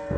As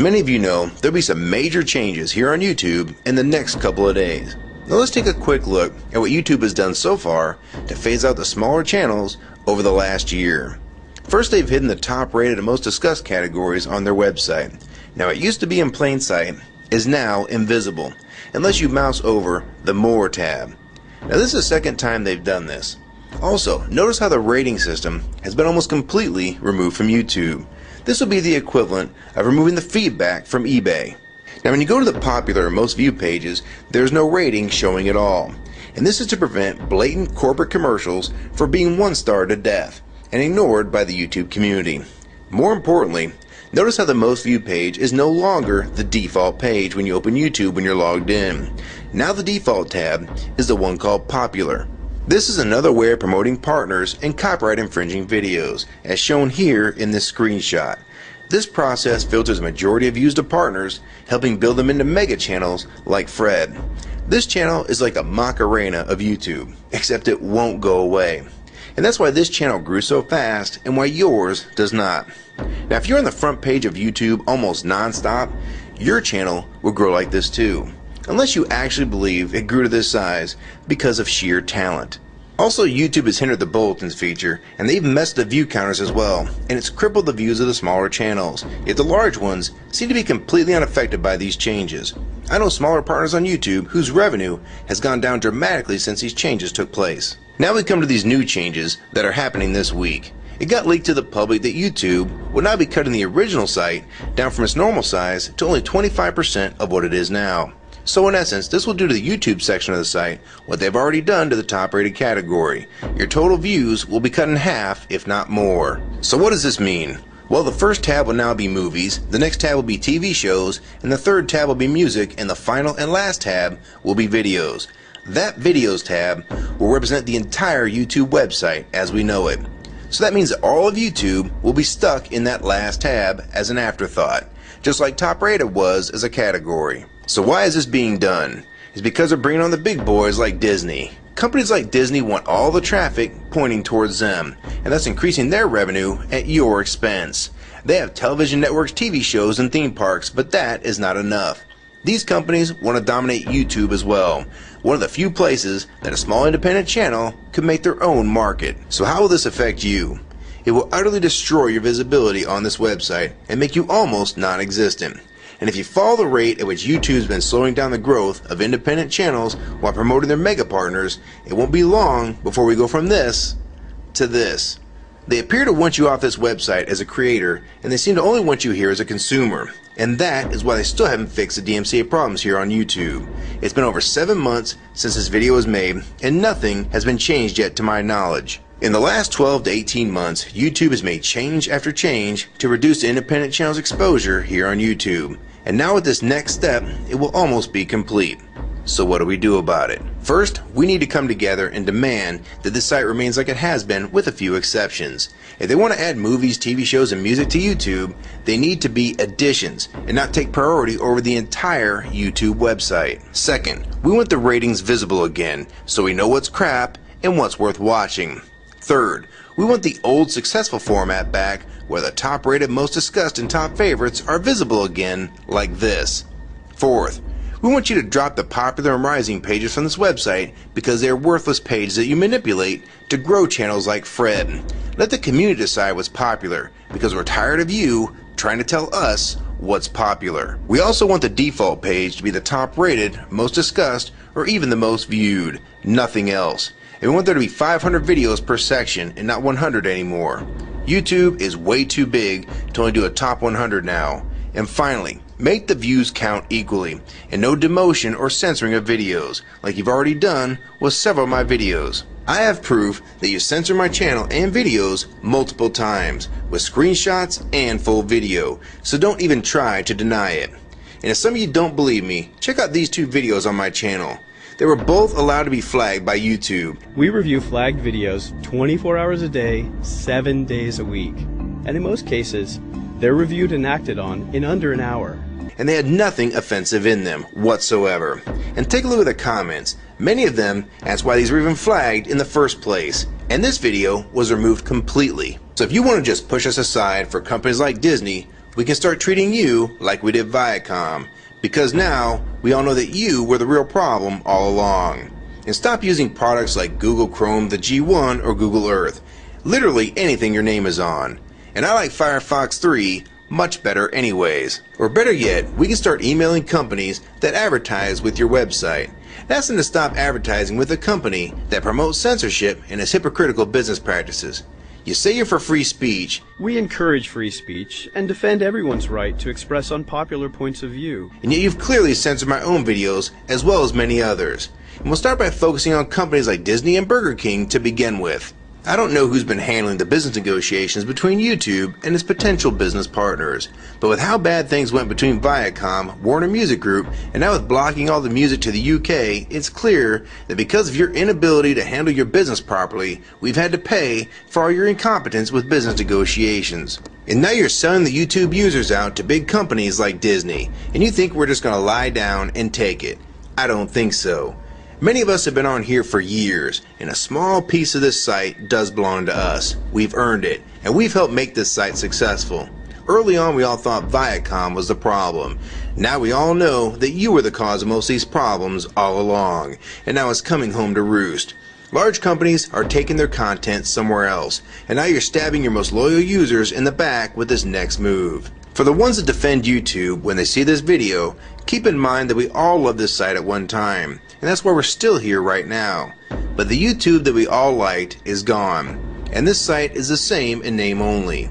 many of you know, there'll be some major changes here on YouTube in the next couple of days. Now let's take a quick look at what YouTube has done so far to phase out the smaller channels over the last year. First, they've hidden the top rated and most discussed categories on their website. Now, it used to be in plain sight, is now invisible, unless you mouse over the More tab. Now this is the second time they've done this. Also, notice how the rating system has been almost completely removed from YouTube. This will be the equivalent of removing the feedback from eBay. Now when you go to the popular or most viewed pages, there's no rating showing at all. And this is to prevent blatant corporate commercials for being one-starred to death and ignored by the YouTube community. More importantly, notice how the most viewed page is no longer the default page when you open YouTube when you're logged in. Now the default tab is the one called Popular. This is another way of promoting partners and copyright infringing videos, as shown here in this screenshot. This process filters a majority of views to partners, helping build them into mega channels like Fred. This channel is like the Macarena of YouTube, except it won't go away. And that's why this channel grew so fast and why yours does not. Now if you're on the front page of YouTube almost non-stop, your channel will grow like this too. Unless you actually believe it grew to this size because of sheer talent. Also, YouTube has hindered the bulletins feature, and they've messed the view counters as well, and it's crippled the views of the smaller channels, yet the large ones seem to be completely unaffected by these changes. I know smaller partners on YouTube whose revenue has gone down dramatically since these changes took place. Now we come to these new changes that are happening this week. It got leaked to the public that YouTube will now be cutting the original site down from its normal size to only 25% of what it is now. So in essence, this will do to the YouTube section of the site what they've already done to the top rated category. Your total views will be cut in half, if not more. So what does this mean? Well, the first tab will now be movies, the next tab will be TV shows, and the third tab will be music, and the final and last tab will be videos. That videos tab will represent the entire YouTube website as we know it. So that means that all of YouTube will be stuck in that last tab as an afterthought, just like top rated was as a category. So why is this being done? It's because they're bringing on the big boys like Disney. Companies like Disney want all the traffic pointing towards them, and thus increasing their revenue at your expense. They have television networks, TV shows, and theme parks, but that is not enough. These companies want to dominate YouTube as well, one of the few places that a small independent channel could make their own market. So how will this affect you? It will utterly destroy your visibility on this website and make you almost non-existent. And if you follow the rate at which YouTube's been slowing down the growth of independent channels while promoting their mega partners, it won't be long before we go from this to this. They appear to want you off this website as a creator, and they seem to only want you here as a consumer. And that is why they still haven't fixed the DMCA problems here on YouTube. It's been over 7 months since this video was made, and nothing has been changed yet to my knowledge. In the last 12 to 18 months, YouTube has made change after change to reduce the independent channel's exposure here on YouTube. And now with this next step, it will almost be complete. So what do we do about it? First, we need to come together and demand that this site remains like it has been with a few exceptions. If they want to add movies, TV shows, and music to YouTube, they need to be additions and not take priority over the entire YouTube website. Second, we want the ratings visible again so we know what's crap and what's worth watching. Third, we want the old successful format back where the top rated, most discussed, and top favorites are visible again like this. Fourth, we want you to drop the popular and rising pages from this website because they are worthless pages that you manipulate to grow channels like Fred. Let the community decide what's popular because we're tired of you trying to tell us what's popular. We also want the default page to be the top rated, most discussed, or even the most viewed. Nothing else. And we want there to be 500 videos per section and not 100 anymore. YouTube is way too big to only do a top 100 now. And finally, make the views count equally, and no demotion or censoring of videos, like you've already done with several of my videos. I have proof that you censor my channel and videos multiple times, with screenshots and full video, so don't even try to deny it. And if some of you don't believe me, check out these 2 videos on my channel. They were both allowed to be flagged by YouTube. We review flagged videos 24 hours a day, 7 days a week. And in most cases, They're reviewed and acted on in under an hour. And they had nothing offensive in them whatsoever. And take a look at the comments. Many of them asked why these were even flagged in the first place. And this video was removed completely. So if you want to just push us aside for companies like Disney, we can start treating you like we did Viacom. Because now we all know that you were the real problem all along. And stop using products like Google Chrome, the G1, or Google Earth. Literally anything your name is on. And I like Firefox 3 much better anyways. Or better yet, we can start emailing companies that advertise with your website. Ask them to stop advertising with a company that promotes censorship and has hypocritical business practices. You say you're for free speech. We encourage free speech and defend everyone's right to express unpopular points of view. And yet you've clearly censored my own videos as well as many others. And we'll start by focusing on companies like Disney and Burger King to begin with. I don't know who's been handling the business negotiations between YouTube and its potential business partners, but with how bad things went between Viacom, Warner Music Group, and now with blocking all the music to the UK, it's clear that because of your inability to handle your business properly, we've had to pay for all your incompetence with business negotiations. And now you're selling the YouTube users out to big companies like Disney, and you think we're just going to lie down and take it. I don't think so. Many of us have been on here for years, and a small piece of this site does belong to us. We've earned it, and we've helped make this site successful. Early on we all thought Viacom was the problem. Now we all know that you were the cause of most of these problems all along, and now it's coming home to roost. Large companies are taking their content somewhere else, and now you're stabbing your most loyal users in the back with this next move. For the ones that defend YouTube when they see this video, keep in mind that we all loved this site at one time, and that's why we're still here right now. But the YouTube that we all liked is gone, and this site is the same in name only.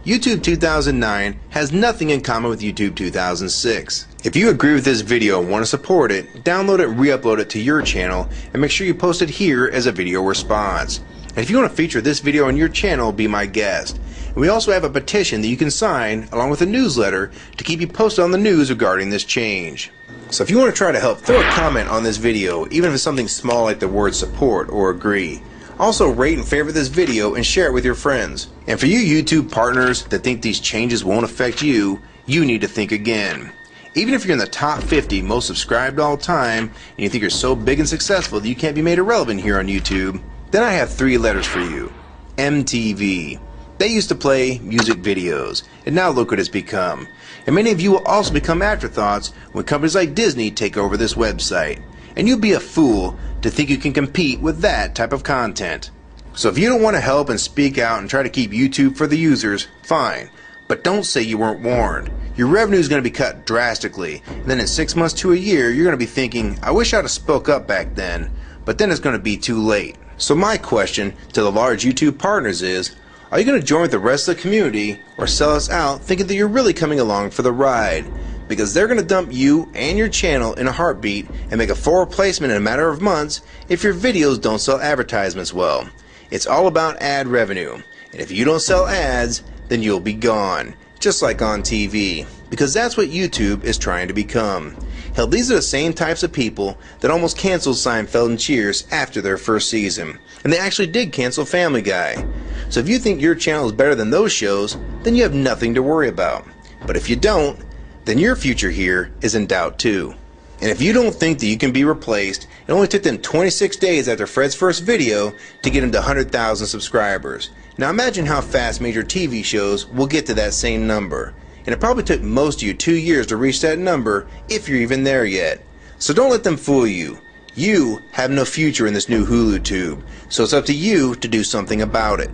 YouTube 2009 has nothing in common with YouTube 2006. If you agree with this video and want to support it, download it and re-upload it to your channel, and make sure you post it here as a video response. And if you want to feature this video on your channel, be my guest. And we also have a petition that you can sign along with a newsletter to keep you posted on the news regarding this change. So if you want to try to help, throw a comment on this video, even if it's something small like the word support or agree. Also rate and favorite this video and share it with your friends. And for you YouTube partners that think these changes won't affect you, you need to think again. Even if you're in the top 50 most subscribed all time and you think you're so big and successful that you can't be made irrelevant here on YouTube, then I have 3 letters for you. MTV. They used to play music videos, and now look what it's become. And many of you will also become afterthoughts when companies like Disney take over this website. And you'd be a fool to think you can compete with that type of content. So if you don't want to help and speak out and try to keep YouTube for the users, fine. But don't say you weren't warned. Your revenue is going to be cut drastically, and then in 6 months to a year, you're going to be thinking, I wish I'd have spoke up back then. But then it's going to be too late. So my question to the large YouTube partners is, are you going to join with the rest of the community or sell us out thinking that you're really coming along for the ride? Because they're going to dump you and your channel in a heartbeat and make a full replacement in a matter of months if your videos don't sell advertisements well. It's all about ad revenue, and if you don't sell ads, then you'll be gone, just like on TV, because that's what YouTube is trying to become. Hell, these are the same types of people that almost canceled Seinfeld and Cheers after their first season, and they actually did cancel Family Guy. So if you think your channel is better than those shows, then you have nothing to worry about. But if you don't, then your future here is in doubt too. And if you don't think that you can be replaced, it only took them 26 days after Fred's first video to get him to 100,000 subscribers. Now imagine how fast major TV shows will get to that same number. And it probably took most of you 2 years to reach that number, if you're even there yet. So don't let them fool you. You have no future in this new Hulu tube, so it's up to you to do something about it.